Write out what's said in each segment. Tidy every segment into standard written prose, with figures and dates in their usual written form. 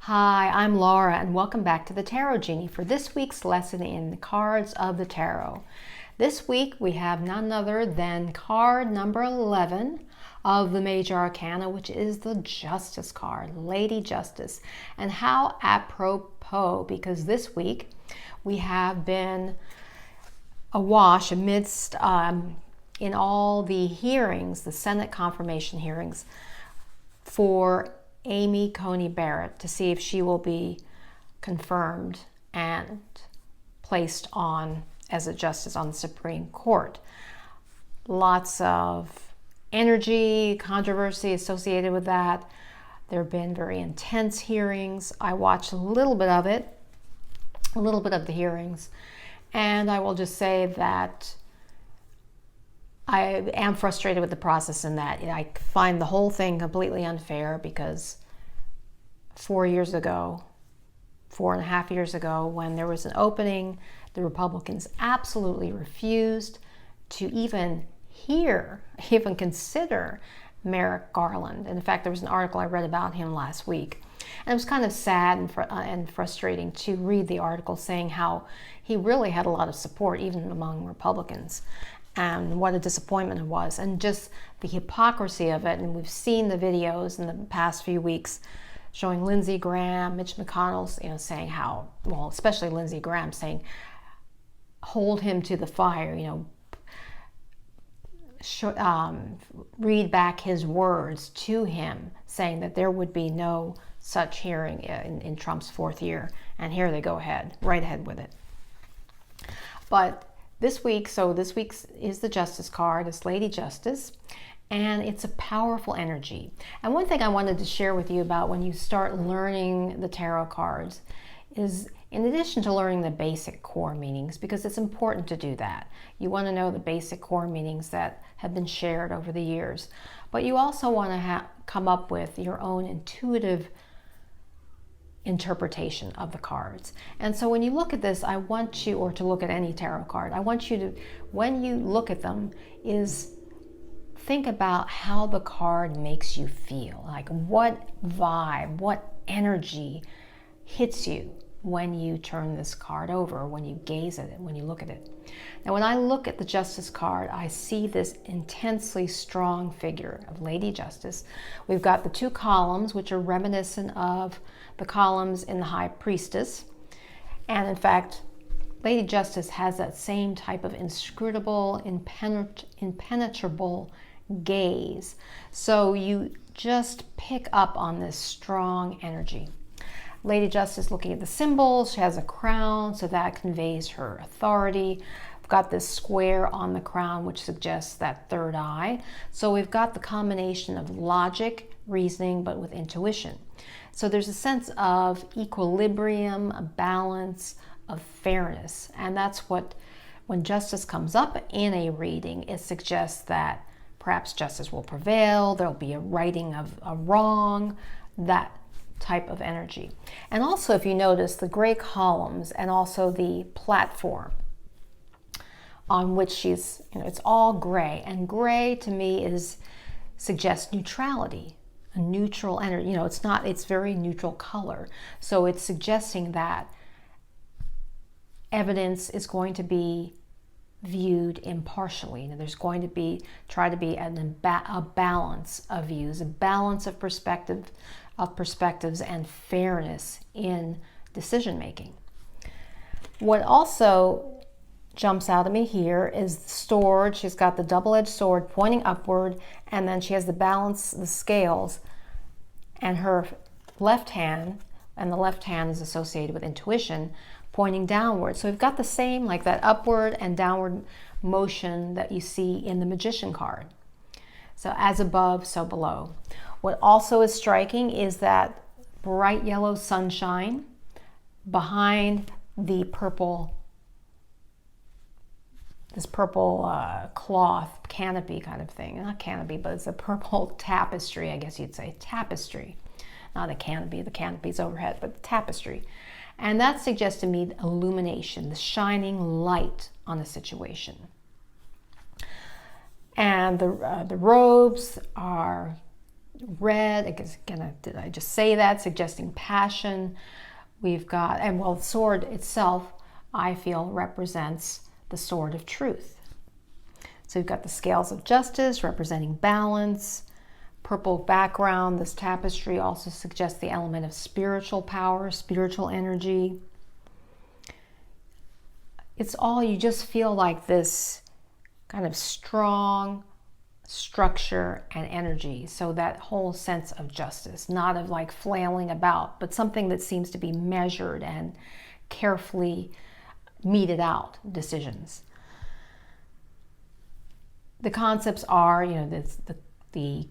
Hi, I'm Laura and welcome back to the Tarot Genie for this week's lesson in the cards of the tarot. This week we have none other than card number 11 of the Major Arcana, which is the Justice card, Lady Justice. And how apropos, because this week we have been awash amidst in all the hearings, the Senate confirmation hearings for Amy Coney Barrett to see if she will be confirmed and placed on as a justice on the Supreme Court. Lots of energy, controversy associated with that. There have been very intense hearings. I watched a little bit of it, a little bit of the hearings, and I will just say that I am frustrated with the process in that I find the whole thing completely unfair because 4.5 years ago, when there was an opening, the Republicans absolutely refused to even consider Merrick Garland. And in fact, there was an article I read about him last week. And it was kind of sad and frustrating to read the article saying how he really had a lot of support, even among Republicans. And what a disappointment it was, and just the hypocrisy of it. And we've seen the videos in the past few weeks showing Lindsey Graham, Mitch McConnell, saying how, well, especially Lindsey Graham saying, hold him to the fire, read back his words to him, saying that there would be no such hearing in Trump's fourth year. And here they go right ahead with it. But this week is the Justice card, it's Lady Justice, and it's a powerful energy. And one thing I wanted to share with you about when you start learning the tarot cards is, in addition to learning the basic core meanings, because it's important to do that, you want to know the basic core meanings that have been shared over the years, but you also want to come up with your own intuitive interpretation of the cards. And so when you look at this, I want you, or to look at any tarot card, I want you to, when you look at them, is think about how the card makes you feel. Like what vibe, what energy hits you when you turn this card over, when you gaze at it, when you look at it. Now, when I look at the Justice card, I see this intensely strong figure of Lady Justice. We've got the two columns, which are reminiscent of the columns in the High Priestess. And in fact, Lady Justice has that same type of inscrutable, impenetrable gaze. So you just pick up on this strong energy. Lady Justice, looking at the symbols, she has a crown, so that conveys her authority. We've got this square on the crown, which suggests that third eye. So we've got the combination of logic, reasoning, but with intuition. So there's a sense of equilibrium, a balance, of fairness. And that's what, when justice comes up in a reading, it suggests that perhaps justice will prevail, there'll be a righting of a wrong, that type of energy. And also, if you notice, the gray columns and also the platform on which she's, it's all gray. And gray to me suggests neutrality, a neutral energy. It's very neutral color. So it's suggesting that evidence is going to be viewed impartially. There's going to be a balance of views, a balance of perspectives and fairness in decision making. What also jumps out at me here is the sword. She's got the double-edged sword pointing upward, and then she has the scales, and her left hand, and the left hand is associated with intuition, pointing downward. So we've got the same, like that upward and downward motion that you see in the Magician card. So as above, so below. What also is striking is that bright yellow sunshine behind the purple, this purple cloth canopy kind of thing. Not canopy, but it's a purple tapestry, I guess you'd say. Tapestry. Not a canopy, the canopy's overhead, but the tapestry. And that suggests to me illumination, the shining light on a situation. And the robes are red, again, did I just say that? Suggesting passion. We've got, and well, the sword itself, I feel, represents the sword of truth. So we've got the scales of justice representing balance. Purple background, this tapestry also suggests the element of spiritual power, spiritual energy. It's all, you just feel like this kind of strong structure and energy. So that whole sense of justice, not of like flailing about, but something that seems to be measured and carefully meted out decisions. The concepts are, you know, the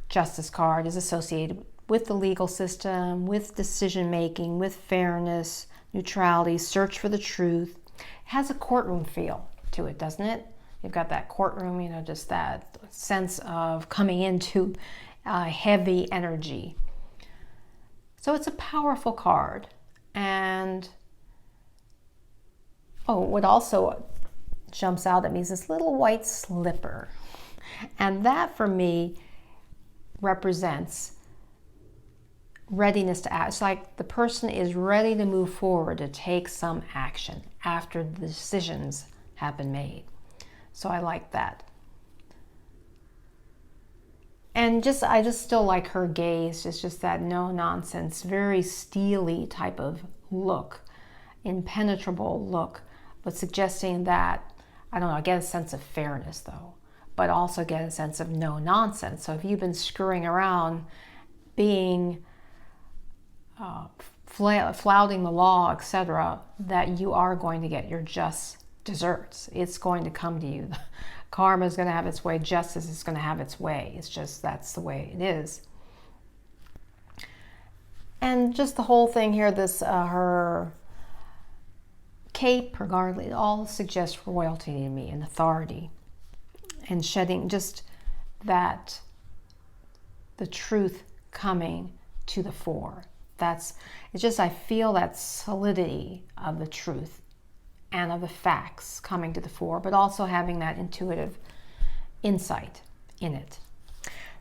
Justice card is associated with the legal system, with decision making, with fairness, neutrality, search for the truth. It has a courtroom feel to it, doesn't it? You've got that courtroom, you know, just that sense of coming into heavy energy. So it's a powerful card. And what also jumps out at me is this little white slipper. And that for me represents readiness to act. It's like the person is ready to move forward, to take some action after the decisions have been made. So I like that. And I just still like her gaze. It's just that no nonsense, very steely type of look, impenetrable look, but suggesting that, I don't know, I get a sense of fairness though, but also get a sense of no nonsense. So if you've been screwing around, being flouting the law, etc., that you are going to get your just desserts. It's going to come to you. Karma is going to have its way. Justice is going to have its way. It's just, that's the way it is. And just the whole thing here, this her cape, her garland, it all suggests royalty to me and authority. And shedding just that, the truth coming to the fore. It's just, I feel that solidity of the truth and of the facts coming to the fore, but also having that intuitive insight in it.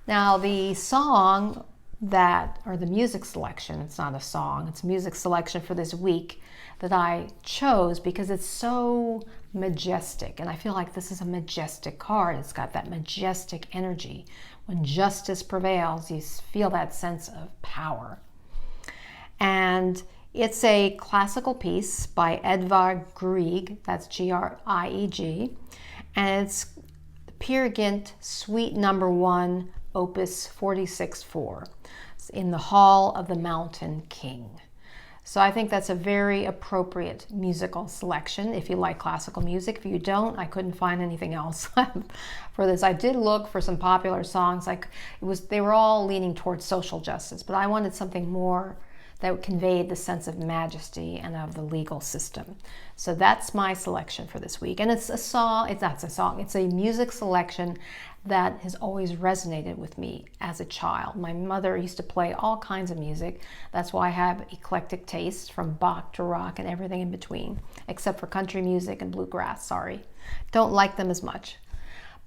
Now the song or the music selection, it's not a song, it's music selection for this week that I chose because it's so majestic, and I feel like this is a majestic card. It's got that majestic energy. When justice prevails, you feel that sense of power. And it's a classical piece by Edvard Grieg, that's Grieg, and it's Peer Gynt Suite Number 1, Opus 46-4. It's in the Hall of the Mountain King. So I think that's a very appropriate musical selection if you like classical music. If you don't, I couldn't find anything else for this. I did look for some popular songs. They were all leaning towards social justice, but I wanted something more that conveyed the sense of majesty and of the legal system. So that's my selection for this week. And it's a song, it's a music selection that has always resonated with me as a child. My mother used to play all kinds of music. That's why I have eclectic tastes, from Bach to rock and everything in between, except for country music and bluegrass, sorry. Don't like them as much,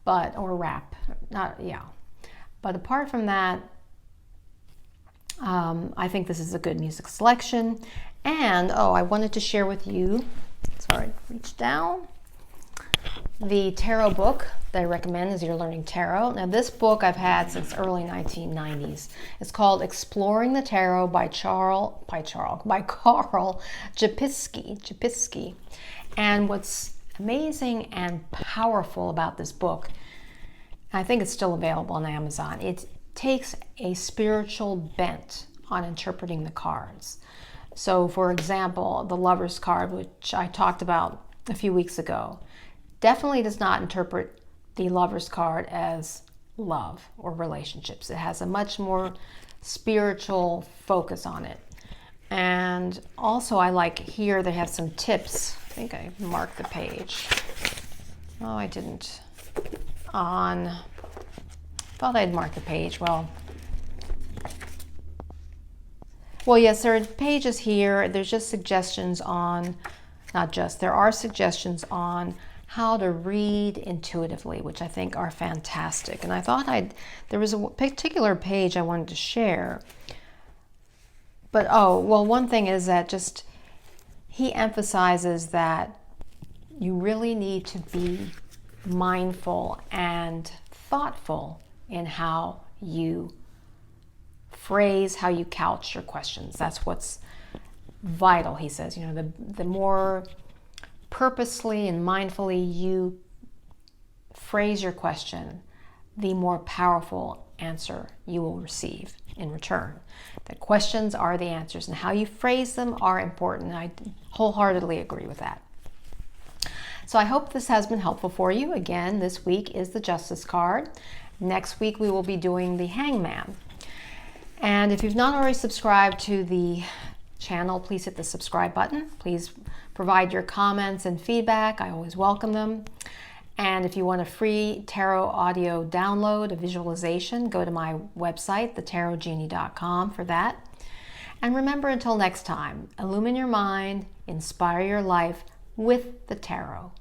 or rap, But apart from that, I think this is a good music selection. And, I wanted to share with you, sorry, reach down, the tarot book that I recommend as you're learning tarot. Now, this book I've had since early 1990s. It's called Exploring the Tarot by Carl Japiske. And what's amazing and powerful about this book, I think it's still available on Amazon, it takes a spiritual bent on interpreting the cards. So, for example, the Lover's card, which I talked about a few weeks ago, definitely does not interpret the Lover's card as love or relationships. It has a much more spiritual focus on it. And also I like here they have some tips. I think I marked the page. Oh, I didn't. Thought I'd marked the page. Well, yes, there are pages here. There's just suggestions on, there are suggestions on how to read intuitively, which I think are fantastic. And I thought there was a particular page I wanted to share. But one thing is that just he emphasizes that you really need to be mindful and thoughtful in how you phrase, how you couch your questions. That's what's vital, he says. The more purposely and mindfully you phrase your question, the more powerful answer you will receive in return. The questions are the answers, and how you phrase them are important. I wholeheartedly agree with that. So I hope this has been helpful for you. Again, this week is the Justice card. Next week we will be doing the Hangman. And if you've not already subscribed to the channel, please hit the subscribe button. Please provide your comments and feedback. I always welcome them. And if you want a free tarot audio download, a visualization, go to my website, thetarotgenie.com, for that. And remember, until next time, illumine your mind, inspire your life with the tarot.